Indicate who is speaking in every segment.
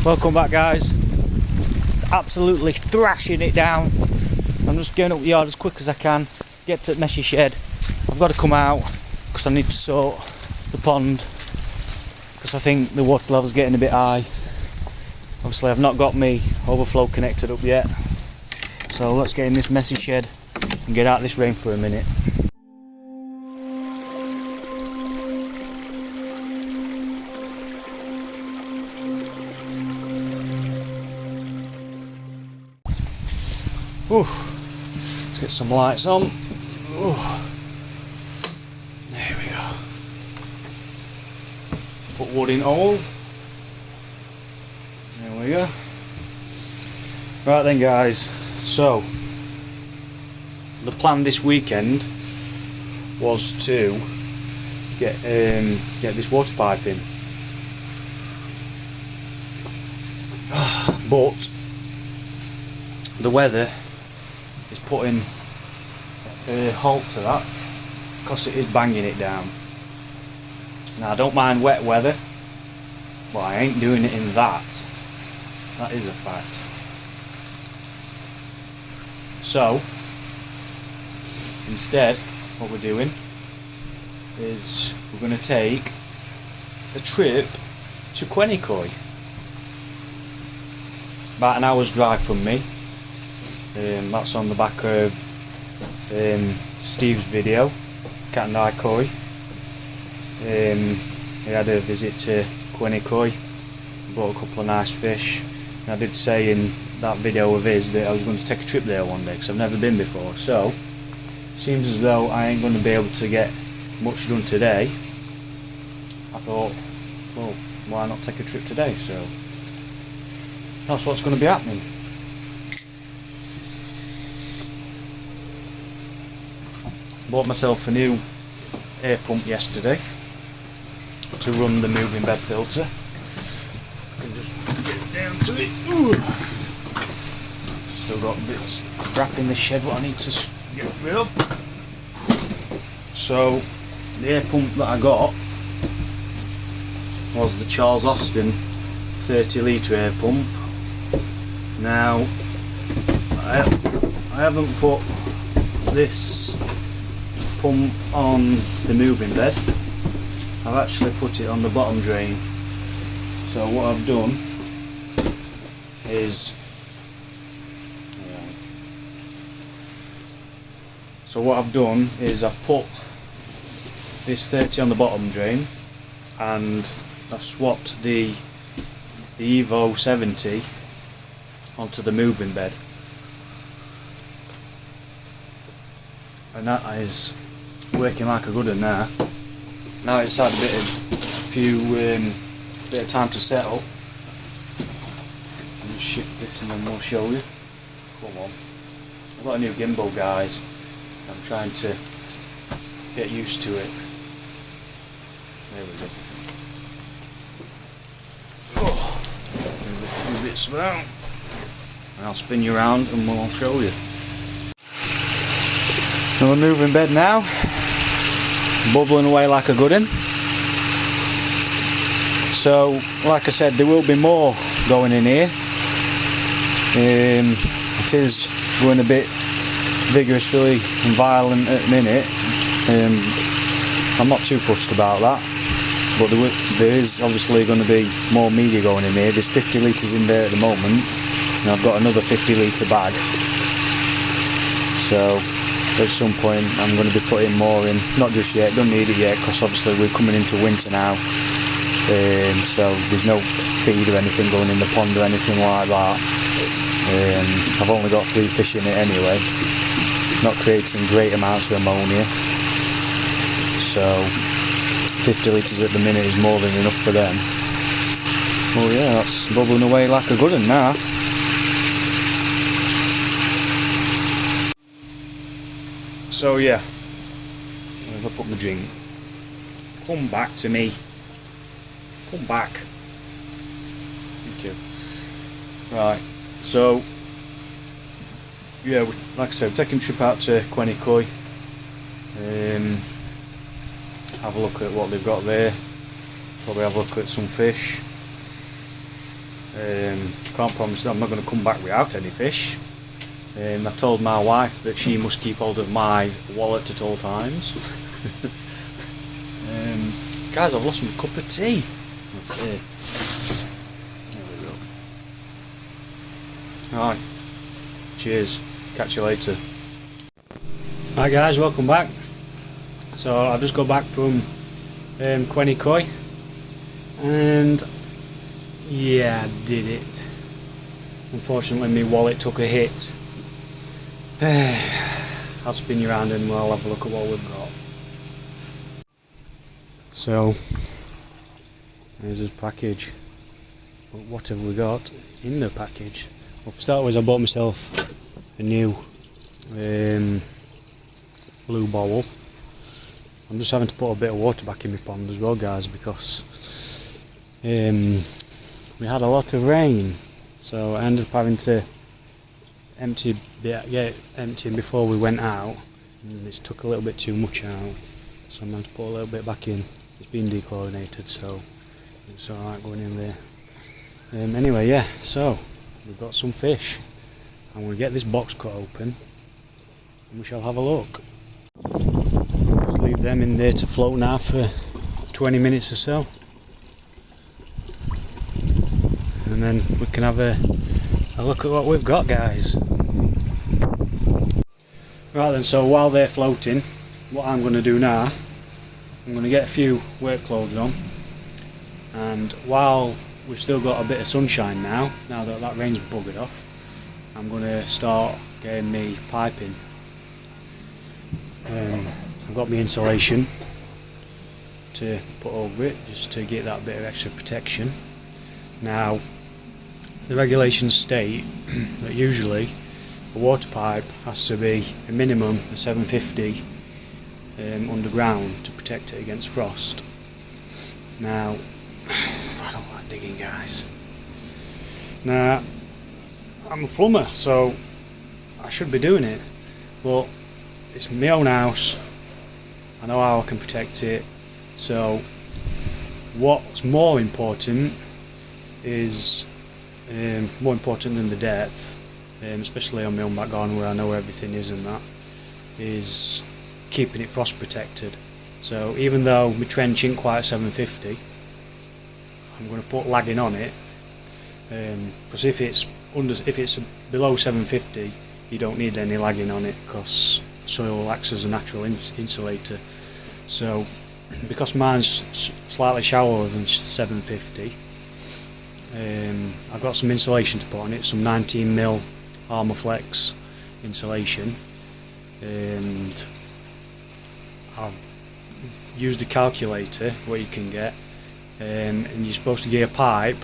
Speaker 1: Welcome back, guys. Absolutely thrashing it down. I'm just getting up the yard as quick as I can, get to the messy shed. I've got to come out because I need to sort the pond because I think the water level's getting a bit high. Obviously I've not got me overflow connected up yet, so let's get in this messy shed and get out of this rain for a minute. Ooh, let's get some lights on. Ooh. There we go. Put wood in hole. There we go. Right then, guys, so the plan this weekend was to get this water pipe in, but the weather is putting a halt to that because it is banging it down. Now I don't mind wet weather, but I ain't doing it in that. That is a fact. So instead what we're doing is we're going to take a trip to Quennicoy. About an hour's drive from me. That's on the back of Steve's video, Cat and I Koi. He had a visit to Quennicoy, bought a couple of nice fish. And I did say in that video of his that I was going to take a trip there one day because I've never been before. So seems as though I ain't going to be able to get much done today. I thought, well, why not take a trip today? So that's what's going to be happening. Bought myself a new air pump yesterday to run the moving bed filter. I can just get down to it. Ooh. Still got bits of crap in the shed what I need to get rid of. So the air pump that I got was the Charles Austin 30 litre air pump. Now I haven't put this pump on the moving bed. I've actually put it on the bottom drain. So what I've done is I've put this 30 on the bottom drain and I've swapped the Evo 70 onto the moving bed, and that is working like a good one now. Now it's had a bit of time to settle. I'll just shift this and then we'll show you. Come on. I've got a new gimbal, guys. I'm trying to get used to it. There we go. Oh, move a few bits around. And I'll spin you around and we'll show you. So we're moving bed now. Bubbling away like a good one. So, like I said, there will be more going in here. It is going a bit vigorously and violent at the minute. I'm not too fussed about that, but there is obviously going to be more media going in here. There's 50 litres in there at the moment, and I've got another 50 litre bag. So at some point I'm going to be putting more in, not just yet, don't need it yet because obviously we're coming into winter now, so there's no feed or anything going in the pond or anything like that. I've only got 3 fish in it anyway, not creating great amounts of ammonia, so 50 litres at the minute is more than enough for them. Well, yeah, that's bubbling away like a good one now. So yeah, if I put my drink, come back to me, come back, thank you. Right, so yeah, like I said, taking a trip out to Quennicoy, have a look at what they've got there, probably have a look at some fish, Can't promise that I'm not going to come back without any fish. I've told my wife that she must keep hold of my wallet at all times. Guys, I've lost my cup of tea. That's it. There we go. Alright, cheers, catch you later. Hi guys, welcome back. So I've just got back from Quenny Koi, and yeah, I did it. Unfortunately my wallet took a hit. I'll spin you around and we'll have a look at what we've got. So there's this package, but what have we got in the package? Well, for starters, I bought myself a new blue bowl. I'm just having to put a bit of water back in my pond as well, guys, because we had a lot of rain, so I ended up having to empty before we went out, and it took a little bit too much out, so I'm going to put a little bit back in. It's been dechlorinated, so it's alright going in there. Anyway, yeah, so we've got some fish. I'm going to get this box cut open and we shall have a look. Just leave them in there to float now for 20 minutes or so, and then we can have a look at what we've got, guys. Right then, so while they're floating, what I'm going to do now, I'm going to get a few work clothes on, and while we've still got a bit of sunshine now that that rain's buggered off, I'm going to start getting me piping. I've got my insulation to put over it just to get that bit of extra protection. Now the regulations state that usually a water pipe has to be a minimum of 750 underground to protect it against frost. Now I don't like digging, guys. Now I'm a plumber, so I should be doing it, but it's my own house, I know how I can protect it. So what's more important is more important than the depth, especially on my own back garden where I know where everything is, and that is keeping it frost protected. So even though my trench isn't quite 750, I'm going to put lagging on it, because if it's below 750 you don't need any lagging on it, because soil acts as a natural insulator. So because mine's slightly shallower than 750, I've got some insulation to put on it, some 19mm Armorflex insulation, and I've used a calculator what you can get, and you're supposed to get a pipe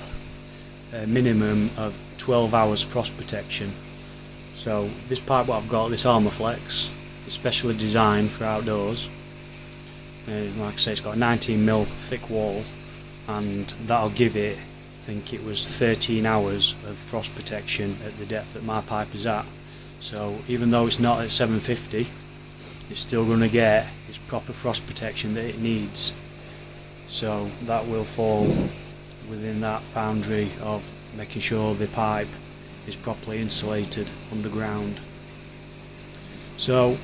Speaker 1: a minimum of 12 hours frost protection. So this pipe what I've got, this Armorflex, is specially designed for outdoors. Like I say, it's got a 19mm thick wall, and that'll give it, I think it was 13 hours of frost protection at the depth that my pipe is at. So even though it's not at 750, it's still going to get its proper frost protection that it needs. So that will fall within that boundary of making sure the pipe is properly insulated underground. So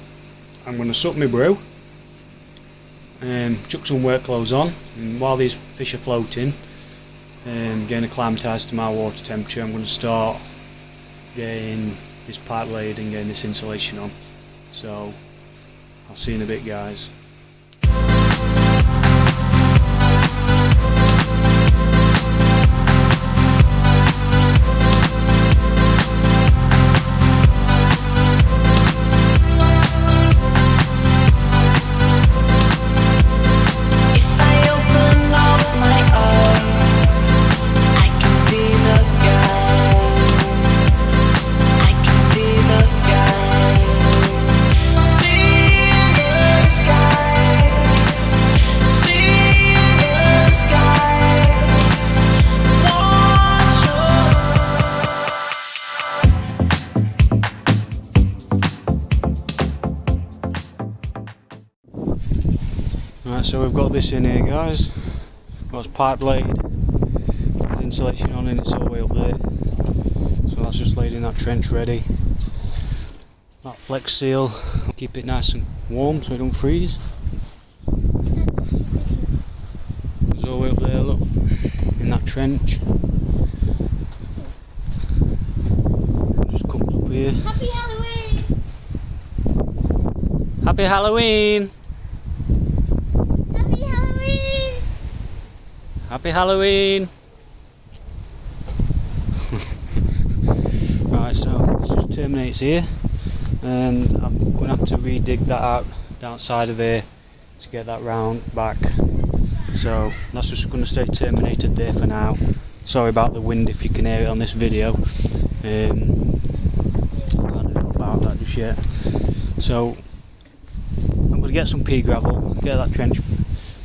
Speaker 1: I'm going to suck my brew, chuck some work clothes on, and while these fish are floating, getting acclimatised to my water temperature, I'm going to start getting this pipe laid and getting this insulation on. So I'll see you in a bit, guys. Right, so we've got this in here, guys. Got this pipe laid, there's ventilation on and it's all the way up there. So that's just laid in that trench ready. That flex seal, keep it nice and warm so it don't freeze. It's all the way up there, look, in that trench. It just comes up here.
Speaker 2: Happy Halloween!
Speaker 1: Happy Halloween!
Speaker 2: Happy Halloween!
Speaker 1: Happy Halloween! Right, so this just terminates here, and I'm going to have to redig that out outside of there to get that round back. So that's just going to stay terminated there for now. Sorry about the wind if you can hear it on this video. Can't know about that just yet. So I'm going to get some pea gravel, get that trench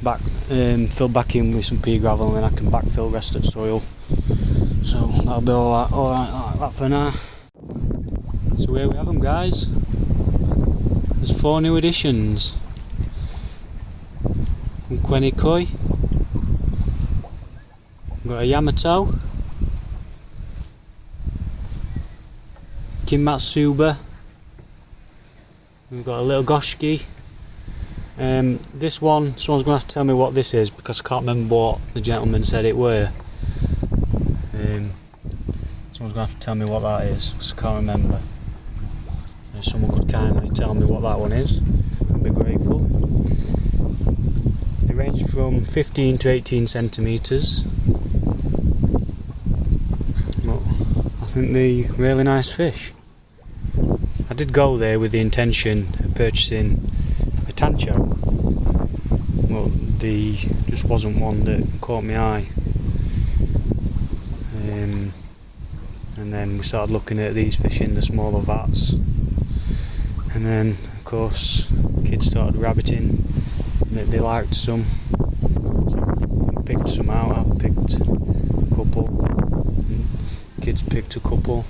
Speaker 1: back, filled back in with some pea gravel, and then I can backfill the rest of the soil. So that'll be alright like that for now. So here we have them, guys. There's 4 new additions. From Koi. We've got a Yamato, Kimatsuba, we've got a little Goshki. This one, someone's going to have to tell me what this is because I can't remember what the gentleman said it were. Someone's going to have to tell me what that is because I can't remember. If someone could kindly tell me what that one is, I'd be grateful. They range from 15 to 18 centimetres. I think they're really nice fish. I did go there with the intention of purchasing a tancho, but there just wasn't one that caught my eye. And then we started looking at these fish in the smaller vats, and then of course kids started rabbiting that they liked some, so I picked some out. I picked a couple, kids picked a couple,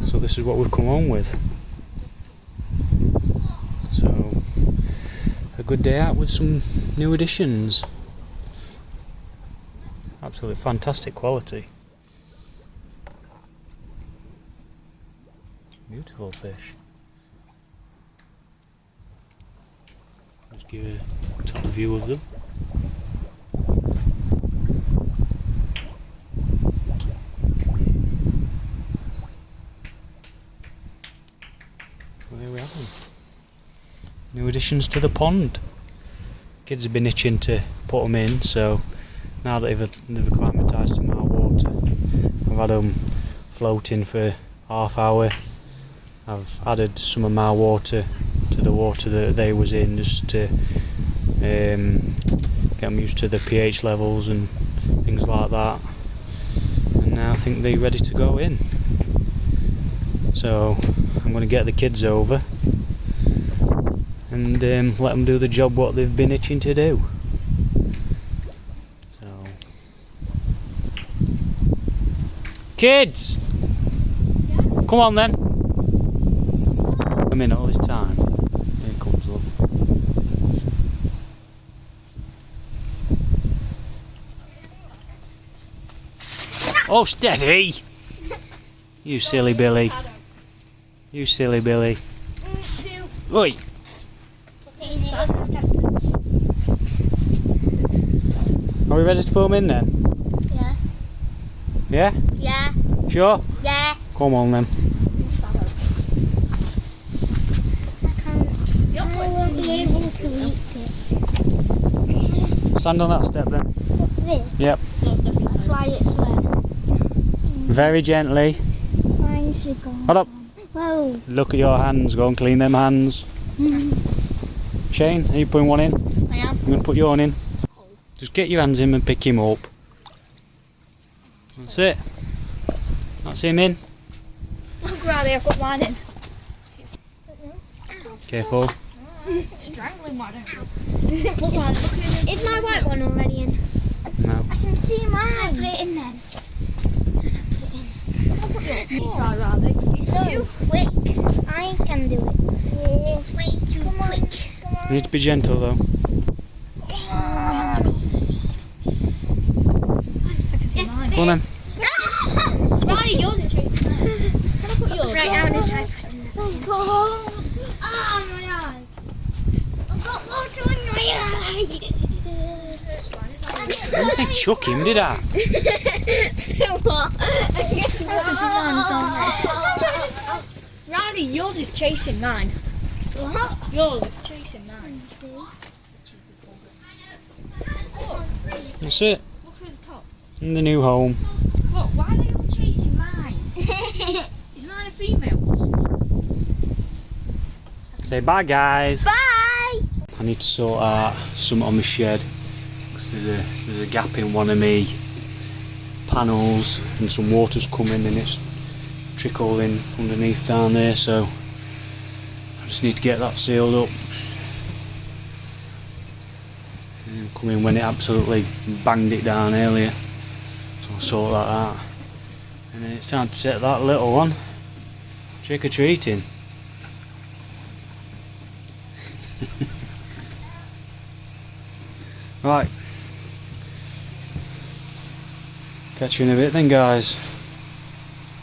Speaker 1: so this is what we've come home with. So a good day out with some new additions. Absolutely fantastic quality. Beautiful fish. Just give a top view of them. Well, there we have them. New additions to the pond. Kids have been itching to put them in, so now that they've acclimatised to my water, I've had them floating for half hour. I've added some of my water to the water that they was in, just to get them used to the pH levels and things like that. And now I think they're ready to go in. So I'm going to get the kids over and let them do the job what they've been itching to do. So, kids, come on then. I'm in all this time. Here it comes, look. Oh, steady! You silly Billy. You silly Billy. Oi! Are we ready to put them in then?
Speaker 2: Yeah.
Speaker 1: Yeah?
Speaker 2: Yeah.
Speaker 1: Sure?
Speaker 2: Yeah.
Speaker 1: Come on then.
Speaker 2: I won't be able to eat it.
Speaker 1: Stand on that step then.
Speaker 2: This?
Speaker 1: Yep.
Speaker 2: That's why it's wet.
Speaker 1: Very gently.
Speaker 2: Why is it gone?
Speaker 1: Hold up.
Speaker 2: Whoa.
Speaker 1: Look at your hands. Go and clean them hands. Shane, are you putting one in?
Speaker 2: I am.
Speaker 1: I'm going to put your one in. Just get your hands in and pick him up. That's it. That's him in.
Speaker 2: Look, Riley, I've got mine in.
Speaker 1: Careful.
Speaker 2: Strangling mine. Is my white one already in?
Speaker 1: No.
Speaker 2: I can see mine. Put it in then. Try, Riley. It's too quick. I can do it. It's way too quick.
Speaker 1: You need to be gentle though.
Speaker 2: I can
Speaker 1: Go on then.
Speaker 2: Riley, yours is chasing mine. Can I put yours? Right, I'm going to try putting that. Oh, my eye. I've got water on my eye.
Speaker 1: I didn't say chuck him, did I?
Speaker 2: So what? Riley, yours is chasing mine. What? Yours is chasing mine.
Speaker 1: That's it.
Speaker 2: Look through the top.
Speaker 1: In the new home.
Speaker 2: Look, why are they all chasing mine? Is mine a female?
Speaker 1: Say bye, guys.
Speaker 2: Bye!
Speaker 1: I need to sort out something on my shed because there's a gap in one of me panels and some water's coming and it's trickling underneath down there, so I just need to get that sealed up. And come in when it absolutely banged it down earlier, so I'll sort that out. And then it's time to take that little one trick-or-treating. Right, catch you in a bit then, guys.